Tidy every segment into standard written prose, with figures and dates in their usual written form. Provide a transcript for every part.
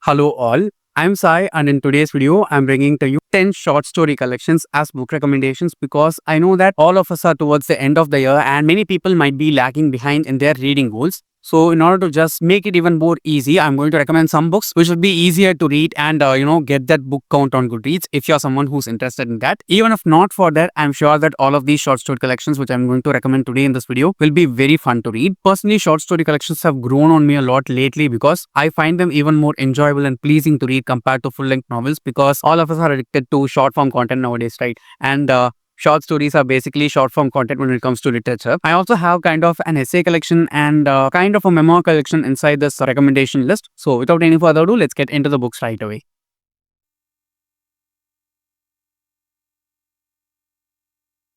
Hello all, I'm Sai and in today's video I'm bringing to you 10 short story collections as book recommendations because I know that all of us are towards the end of the year and many people might be lagging behind in their reading goals. So in order to just make it even more easy, I'm going to recommend some books which will be easier to read and get that book count on Goodreads if you're someone who's interested in that. Even if not for that, I'm sure that all of these short story collections which I'm going to recommend today in this video will be very fun to read. Personally, short story collections have grown on me a lot lately because I find them even more enjoyable and pleasing to read compared to full-length novels because all of us are addicted to short form content nowadays, right? And short stories are basically short form content when it comes to literature. I also have kind of an essay collection and kind of a memoir collection inside this recommendation list. So without any further ado, let's get into the books right away.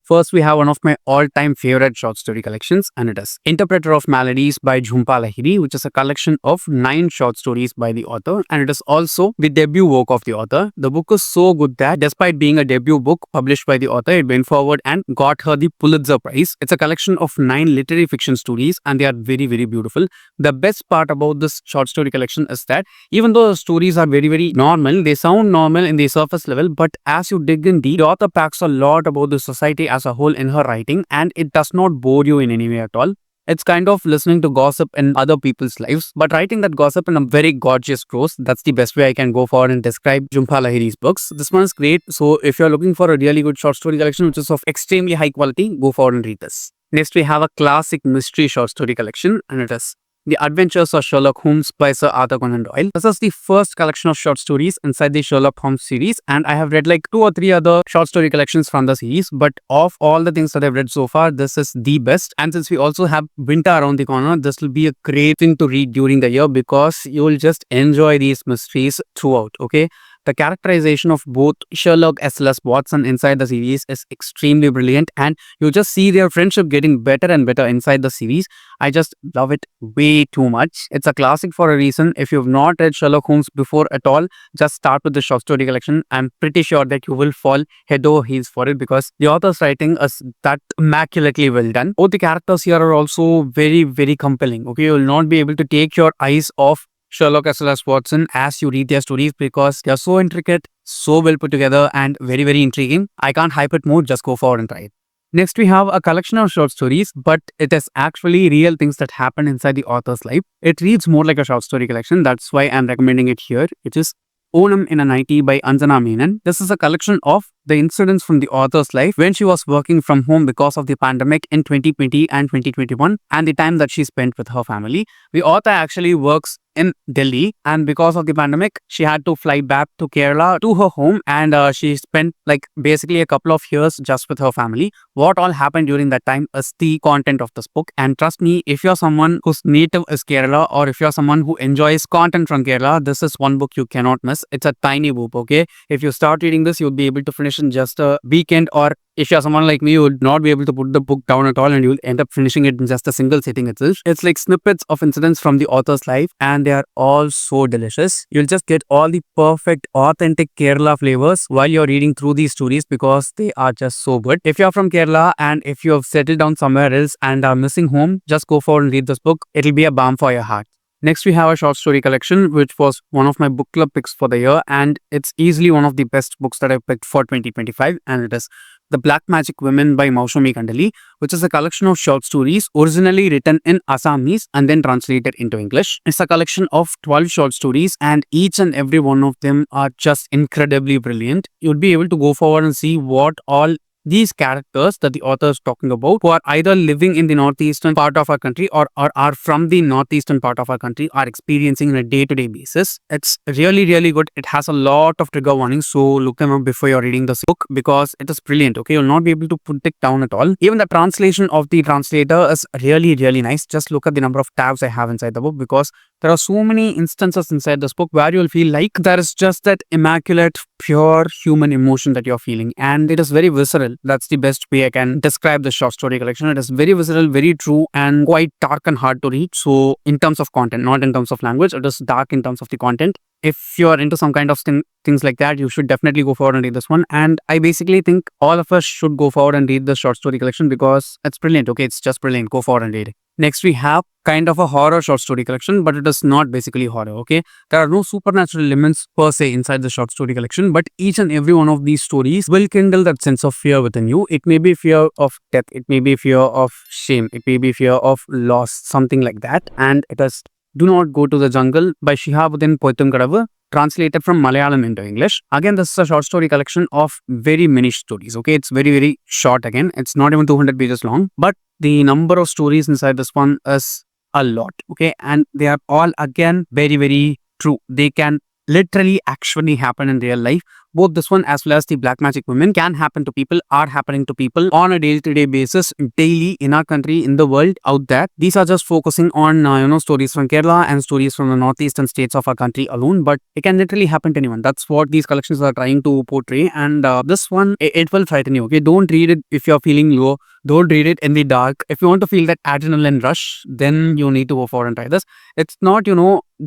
First, we have one of my all-time favorite short story collections, and it is Interpreter of Maladies by Jhumpa Lahiri, which is a collection of 9 short stories by the author, and it is also the debut work of the author. The book is so good that despite being a debut book published by the author, it went forward and got her the Pulitzer Prize. It's a collection of 9 literary fiction stories, and they are very, very beautiful. The best part about this short story collection is that even though the stories are very, very normal, they sound normal in the surface level, but as you dig in deep, the author packs a lot about the society as a whole in her writing, and it does not bore you in any way at all. It's kind of listening to gossip in other people's lives, but writing that gossip in a very gorgeous prose. That's the best way I can go for and describe Jhumpa Lahiri's books. This one is great. So if you're looking for a really good short story collection which is of extremely high quality, go forward and read this. Next, we have a classic mystery short story collection, and it is The Adventures of Sherlock Holmes by Sir Arthur Conan Doyle. This is the first collection of short stories inside the Sherlock Holmes series, and I have read like 2 or 3 other short story collections from the series, but of all the things that I've read so far, this is the best. And since we also have winter around the corner, this will be a great thing to read during the year because you will just enjoy these mysteries throughout, okay? The characterization of both Sherlock as well as Watson inside the series is extremely brilliant, and you just see their friendship getting better and better inside the series. I just love it way too much. It's a classic for a reason. If you've not read Sherlock Holmes before at all, just start with the short story collection. I'm pretty sure that you will fall head over heels for it because the author's writing is that immaculately well done. Both the characters here are also very, very compelling. Okay, you will not be able to take your eyes off Sherlock as well as Watson as you read their stories because they are so intricate, so well put together, and very, very intriguing. I can't hype it more, just go forward and try it. Next, we have a collection of short stories, but it is actually real things that happen inside the author's life. It reads more like a short story collection. That's why I'm recommending it here. It is Onam in Anightie by Anjana Menon. This is a collection of the incidents from the author's life when she was working from home because of the pandemic in 2020 and 2021 and the time that she spent with her family. The author actually works in Delhi, and because of the pandemic, she had to fly back to Kerala to her home, and she spent like basically a couple of years just with her family. What all happened during that time is the content of this book, and trust me, if you're someone whose native is Kerala or if you're someone who enjoys content from Kerala, this is one book you cannot miss. It's a tiny book, okay? If you start reading this, you'll be able to finish in just a weekend, or if you're someone like me, you would not be able to put the book down at all and you'll end up finishing it in just a single sitting itself. It's like snippets of incidents from the author's life, and they are all so delicious. You'll just get all the perfect, authentic Kerala flavors while you're reading through these stories because they are just so good. If you're from Kerala and if you have settled down somewhere else and are missing home, just go forward and read this book. It'll be a balm for your heart. Next, we have a short story collection, which was one of my book club picks for the year, and it's easily one of the best books that I've picked for 2025, and it is The Black Magic Women by Moushumi Kandali, which is a collection of short stories originally written in Assamese and then translated into English. It's a collection of 12 short stories, and each and every one of them are just incredibly brilliant. You'll be able to go forward and see what all these characters that the author is talking about, who are either living in the northeastern part of our country or are from the northeastern part of our country, are experiencing on a day-to-day basis. It's really, really good. It has a lot of trigger warnings, so look them up before you're reading this book because it is brilliant. Okay, you'll not be able to put it down at all. Even the translation of the translator is really, really nice. Just look at the number of tabs I have inside the book because there are so many instances inside this book where you'll feel like there is just that immaculate, pure human emotion that you're feeling, and it is very visceral. That's the best way I can describe the short story collection. It is very visceral, very true, and quite dark and hard to read. So in terms of content, not in terms of language, it is dark in terms of the content. if you're into some kind of things like that, you should definitely go forward and read this one. And I basically think all of us should go forward and read the short story collection because it's brilliant. Okay, it's just brilliant. Go forward and read it. Next, we have kind of a horror short story collection, but it is not basically horror. Okay, there are no supernatural elements per se inside the short story collection, but each and every one of these stories will kindle that sense of fear within you. It may be fear of death, it may be fear of shame, it may be fear of loss, something like that. And it is Do Not Go to the Jungle by Shabuddin Poithumkadavu, translated from Malayalam into English. Again, this is a short story collection of very many stories. Okay, it's very, very short again. It's not even 200 pages long, but the number of stories inside this one is a lot. Okay, and they are all again very, very true. They can literally actually happen in real life. Both this one as well as the black magic women can happen to people, are happening to people on a day-to-day basis, daily in our country, in the world, out there. These are just focusing on stories from Kerala and stories from the northeastern states of our country alone, but it can literally happen to anyone. That's what these collections are trying to portray. And this one, it will frighten you. Okay, don't read it if you're feeling low. Don't read it in the dark. If you want to feel that adrenaline rush, then you need to go forward and try this. It's not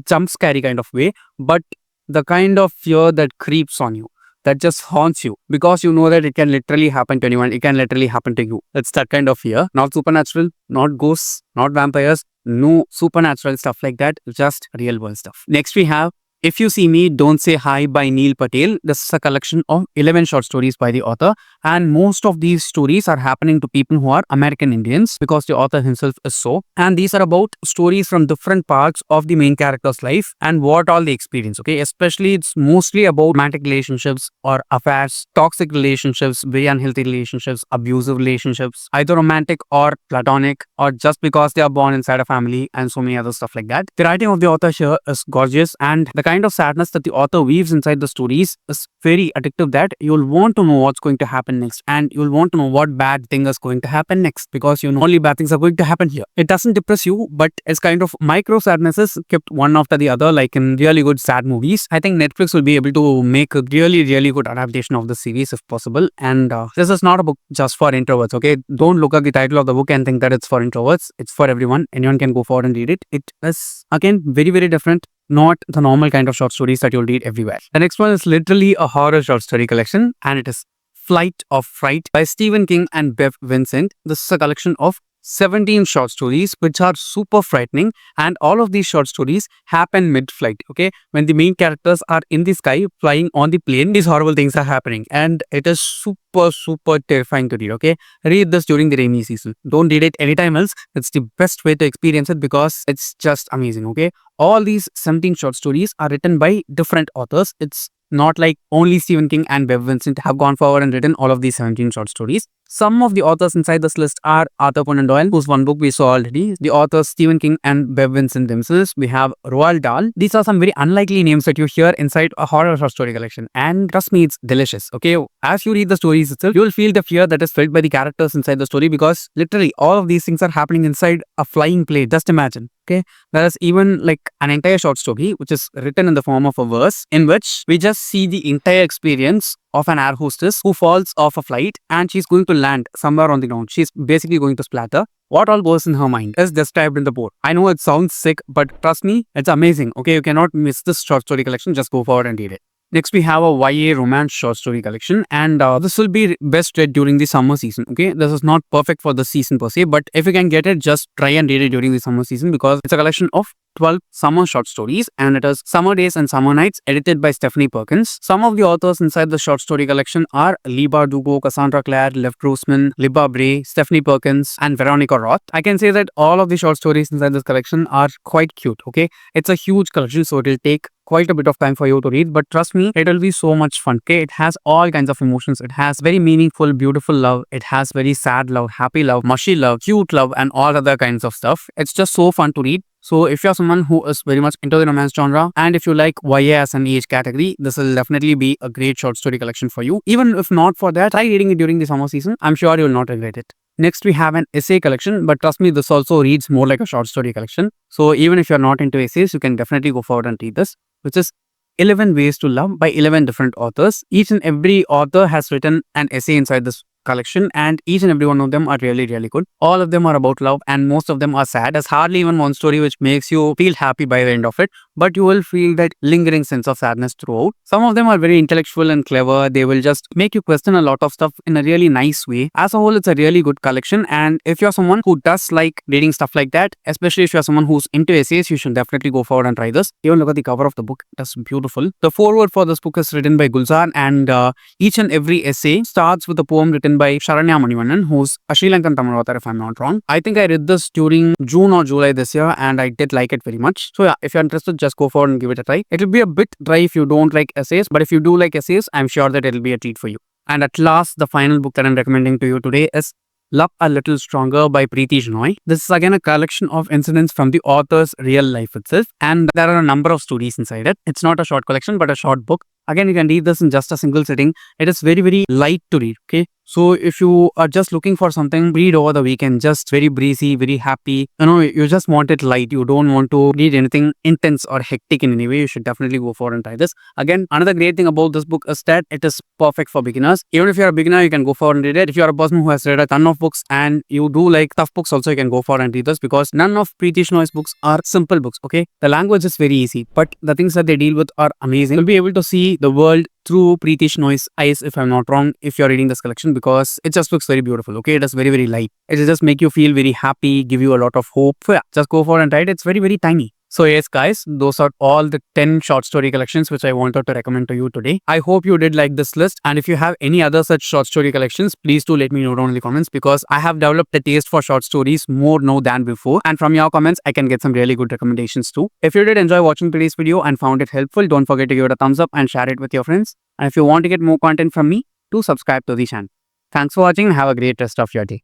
jump scary kind of way, but the kind of fear that creeps on you, that just haunts you, because you know that it can literally happen to anyone. It can literally happen to you. It's that kind of fear. Not supernatural, not ghosts, not vampires, no supernatural stuff like that, just real world stuff. Next, we have If You See Me, Don't Say Hi by Neel Patel. This is a collection of 11 short stories by the author, and most of these stories are happening to people who are American Indians because the author himself is so. And these are about stories from different parts of the main character's life and what all they experience. Okay, especially it's mostly about romantic relationships or affairs, toxic relationships, very unhealthy relationships, abusive relationships, either romantic or platonic, or just because they are born inside a family, and so many other stuff like that. The writing of the author here is gorgeous, and the kind of sadness that the author weaves inside the stories is very addictive, that you'll want to know what's going to happen next, and you'll want to know what bad thing is going to happen next, because only bad things are going to happen here. It doesn't depress you, but it's kind of micro sadnesses kept one after the other, like in really good sad movies. I think Netflix will be able to make a really, really good adaptation of the series if possible. And this is not a book just for introverts. Okay, don't look at the title of the book and think that it's for introverts. It's for everyone. Anyone can go forward and read it. It is again very, very different, not the normal kind of short stories that you'll read everywhere. The next one is literally a horror short story collection, and it is Flight of Fright by Stephen King and Bev Vincent. This is a collection of 17 short stories which are super frightening, and all of these short stories happen mid-flight. Okay, when the main characters are in the sky flying on the plane, these horrible things are happening, and it is super terrifying to read. Okay, read this during the rainy season. Don't read it anytime else. It's the best way to experience it because it's just amazing. Okay, all these 17 short stories are written by different authors. It's not like only Stephen King and Bev Vincent have gone forward and written all of these 17 short stories. Some of the authors inside this list are Arthur Conan Doyle, whose one book we saw already, the authors Stephen King and Bev Vincent themselves. We have Roald Dahl. These are some very unlikely names that you hear inside a horror short story collection, and trust me, it's delicious. Okay, as you read the stories itself, you will feel the fear that is felt by the characters inside the story, because literally all of these things are happening inside a flying plane. Just imagine. Okay, there is even like an entire short story which is written in the form of a verse, in which we just see the entire experience of an air hostess who falls off a flight and she's going to land somewhere on the ground. She's basically going to splatter. What all goes in her mind is described in the book. I know it sounds sick, but trust me, it's amazing. Okay, you cannot miss this short story collection. Just go forward and read it. Next, we have a YA romance short story collection, and this will be best read during the summer season. Okay, this is not perfect for the season per se, but if you can get it, just try and read it during the summer season, because it's a collection of 12 summer short stories, and it is Summer Days and Summer Nights, edited by Stephanie Perkins. Some of the authors inside the short story collection are Leigh Bardugo, Cassandra Clare, Lev Grossman, Libba Bray, Stephanie Perkins, and Veronica Roth. I can say that all of the short stories inside this collection are quite cute. Okay, it's a huge collection, so it will take quite a bit of time for you to read, but trust me, it will be so much fun. Okay, it has all kinds of emotions. It has very meaningful, beautiful love. It has very sad love, happy love, mushy love, cute love, and all other kinds of stuff. It's just so fun to read. So if you're someone who is very much into the romance genre, and if you like YA as an age category, this will definitely be a great short story collection for you. Even if not for that, try reading it during the summer season. I'm sure you will not regret it. Next, we have an essay collection, but trust me, this also reads more like a short story collection. So even if you're not into essays, you can definitely go forward and read this, which is 11 Ways to Love by 11 different authors. Each and every author has written an essay inside this collection, and each and every one of them are really, really good. All of them are about love, and most of them are sad. There's hardly even one story which makes you feel happy by the end of it, but you will feel that lingering sense of sadness throughout. Some of them are very intellectual and clever. They will just make you question a lot of stuff in a really nice way. As a whole, it's a really good collection, and if you're someone who does like reading stuff like that, especially if you're someone who's into essays, you should definitely go forward and try this. Even look at the cover of the book. That's beautiful. The foreword for this book is written by Gulzar, and each and every essay starts with a poem written by Sharanya Manivannan, who's a Sri Lankan Tamil author, if I'm not wrong. I think I read this during June or July this year, and I did like it very much. So yeah, if you're interested, just go forward and give it a try. It'll be a bit dry if you don't like essays, but if you do like essays, I'm sure that it'll be a treat for you. And at last, the final book that I'm recommending to you today is Love a Little Stronger by Preeti Shenoy. This is again a collection of incidents from the author's real life itself, and there are a number of stories inside it. It's not a short collection, but a short book. Again, you can read this in just a single sitting. It is very, very light to read, okay? So if you are just looking for something, read over the weekend, just very breezy, very happy. You just want it light. You don't want to read anything intense or hectic in any way. You should definitely go for and try this. Again, another great thing about this book is that it is perfect for beginners. Even if you're a beginner, you can go for and read it. If you're a person who has read a ton of books and you do like tough books also, you can go for and read this, because none of Preeti Shenoy's books are simple books, okay? The language is very easy, but the things that they deal with are amazing. You'll be able to see the world through Preeti Shenoy's eyes, if I'm not wrong, if you're reading this collection, because it just looks very beautiful, okay? It is very, very light. It will just make you feel very happy, give you a lot of hope. So yeah, just go for and try it. It's very, very tiny. So yes, guys, those are all the 10 short story collections which I wanted to recommend to you today. I hope you did like this list, and if you have any other such short story collections, please do let me know down in the comments, because I have developed a taste for short stories more now than before, and from your comments, I can get some really good recommendations too. If you did enjoy watching today's video and found it helpful, don't forget to give it a thumbs up and share it with your friends. And if you want to get more content from me, do subscribe to the channel. Thanks for watching and have a great rest of your day.